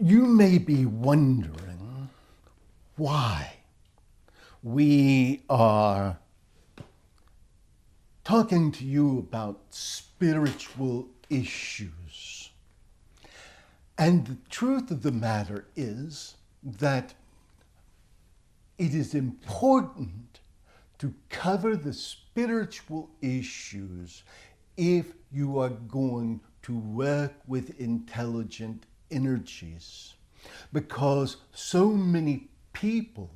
You may be wondering why we are talking to you about spiritual issues. And the truth of the matter is that it is important to cover the spiritual issues if you are going to work with intelligent energies, because so many people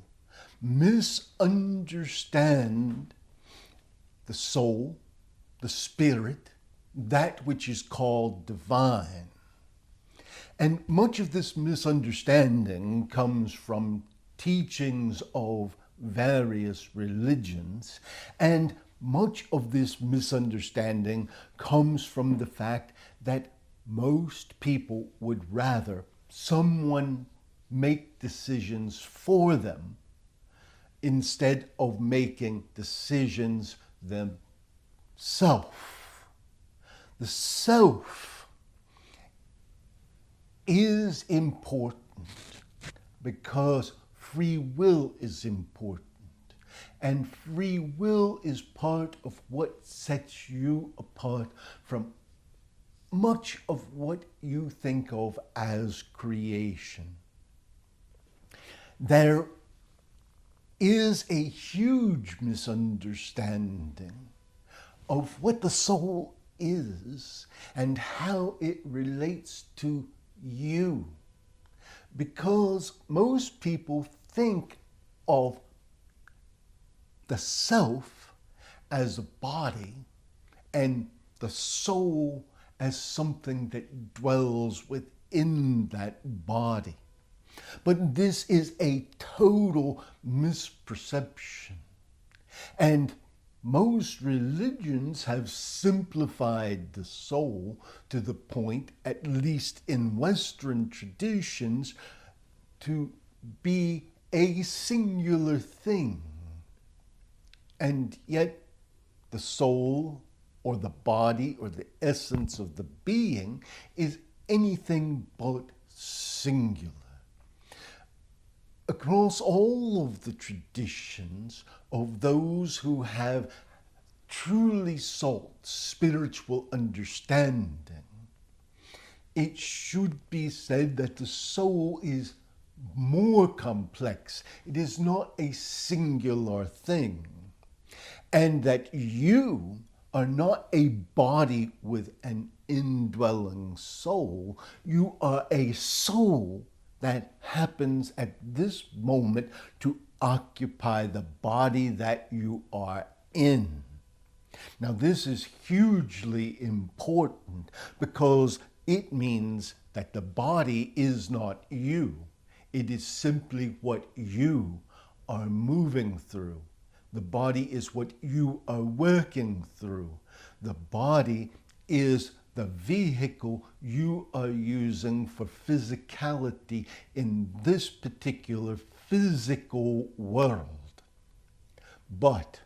misunderstand the soul, the spirit, that which is called divine. And much of this misunderstanding comes from teachings of various religions, and much of this misunderstanding comes from the fact that most people would rather someone make decisions for them instead of making decisions themselves. The self is important because free will is important. And free will is part of what sets you apart from much of what you think of as creation. There is a huge misunderstanding of what the soul is and how it relates to you, because most people think of the self as a body and the soul as something that dwells within that body. But this is a total misperception. And most religions have simplified the soul to the point, at least in Western traditions, to be a singular thing. And yet the soul or the body or the essence of the being is anything but singular. Across all of the traditions of those who have truly sought spiritual understanding, it should be said that the soul is more complex. It is not a singular thing. And that you are not a body with an indwelling soul. You are a soul that happens at this moment to occupy the body that you are in. Now, this is hugely important because it means that the body is not you. It is simply what you are moving through. The body is what you are working through. The body is the vehicle you are using for physicality in this particular physical world. But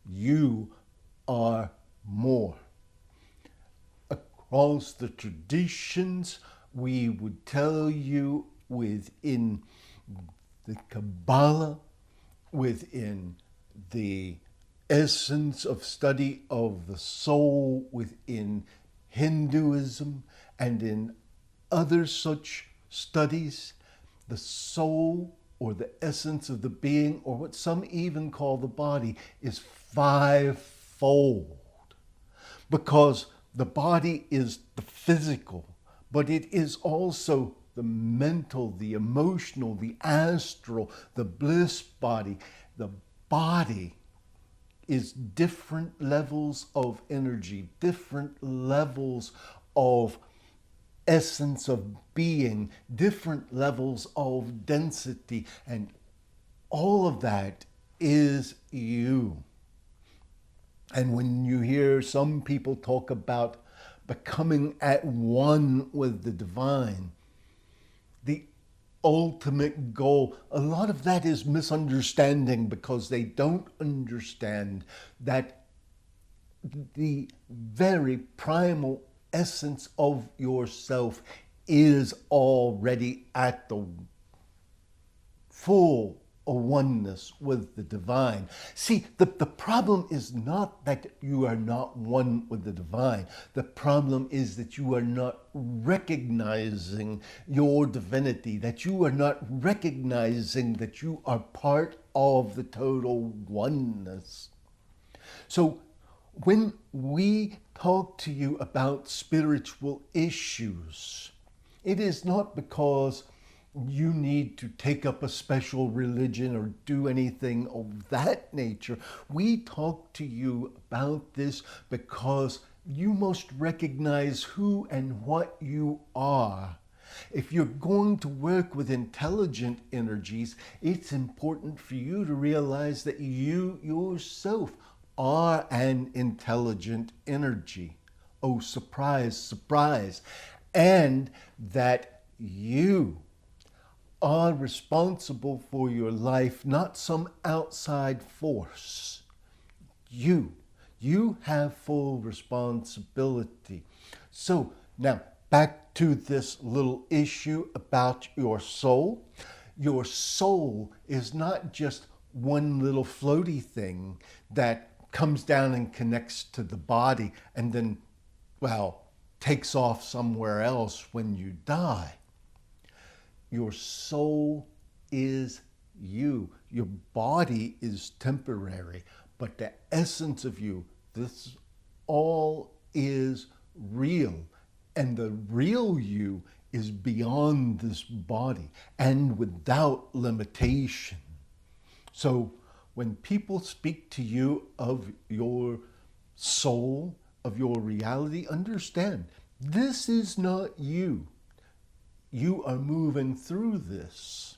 you are more. Across the traditions, we would tell you within the Kabbalah, within the essence of study of the soul within Hinduism and in other such studies, the soul or the essence of the being, or what some even call the body, is fivefold. Because the body is the physical, but it is also the mental, the emotional, the astral, the bliss body. The body is different levels of energy, different levels of essence of being, different levels of density, and all of that is you. And when you hear some people talk about becoming at one with the divine, the ultimate goal, a lot of that is misunderstanding because they don't understand that the very primal essence of yourself is already at the full oneness with the divine. See, the problem is not that you are not one with the divine. The problem is that you are not recognizing your divinity, that you are not recognizing that you are part of the total oneness. So when we talk to you about spiritual issues, it is not because you need to take up a special religion or do anything of that nature. We talk to you about this because you must recognize who and what you are. If you're going to work with intelligent energies, it's important for you to realize that you yourself are an intelligent energy. Oh, surprise, surprise. And that you are responsible for your life, not some outside force. You have full responsibility. So now back to this little issue about your soul. Your soul is not just one little floaty thing that comes down and connects to the body and then, well, takes off somewhere else when you die. Your soul is you. Your body is temporary, but the essence of you, this all is real. And the real you is beyond this body and without limitation. So when people speak to you of your soul, of your reality, understand, this is not you. You are moving through this.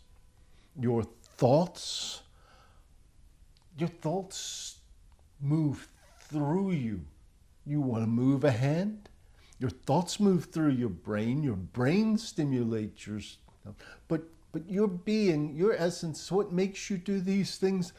Your thoughts move through you. You want to move a hand? Your thoughts move through your brain stimulates yourself. But your being, your essence, what makes you do these things?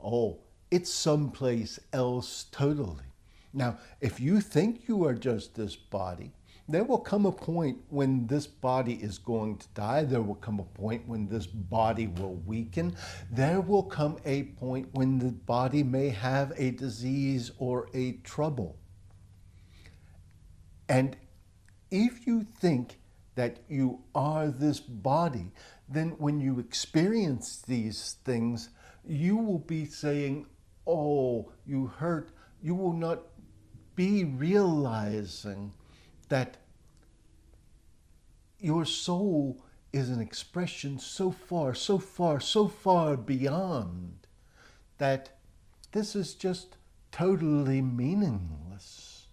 Oh, it's someplace else totally. Now, if you think you are just this body, there will come a point when this body is going to die. There will come a point when this body will weaken. There will come a point when the body may have a disease or a trouble. And if you think that you are this body, then when you experience these things, you will be saying, oh, you hurt. You will not be realizing that your soul is an expression so far, so far, so far beyond that this is just totally meaningless.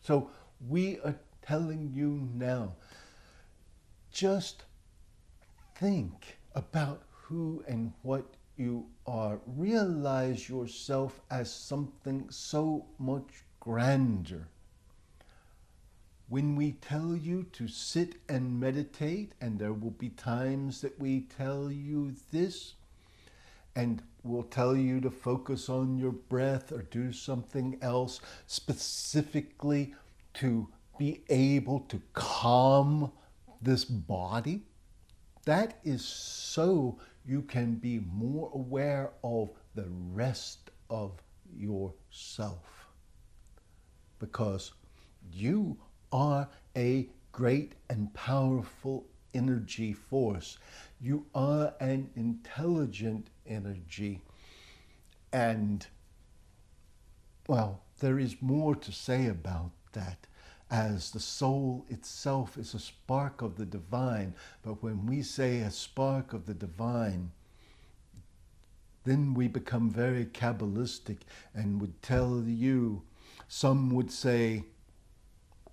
So we are telling you now, just think about who and what you are. Realize yourself as something so much grander. When we tell you to sit and meditate, and there will be times that we tell you this, and we'll tell you to focus on your breath or do something else specifically to be able to calm this body, that is so you can be more aware of the rest of yourself. Because you are a great and powerful energy force. You are an intelligent energy. And, well, there is more to say about that, as the soul itself is a spark of the divine. But when we say a spark of the divine, then we become very Kabbalistic and would tell you, some would say,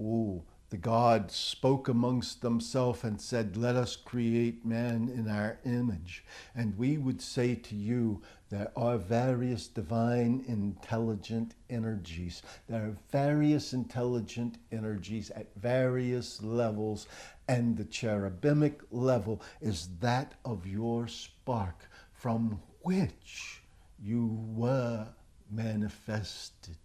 oh, the gods spoke amongst themselves and said, let us create man in our image. And we would say to you, there are various divine intelligent energies. There are various intelligent energies at various levels, and the cherubic level is that of your spark from which you were manifested.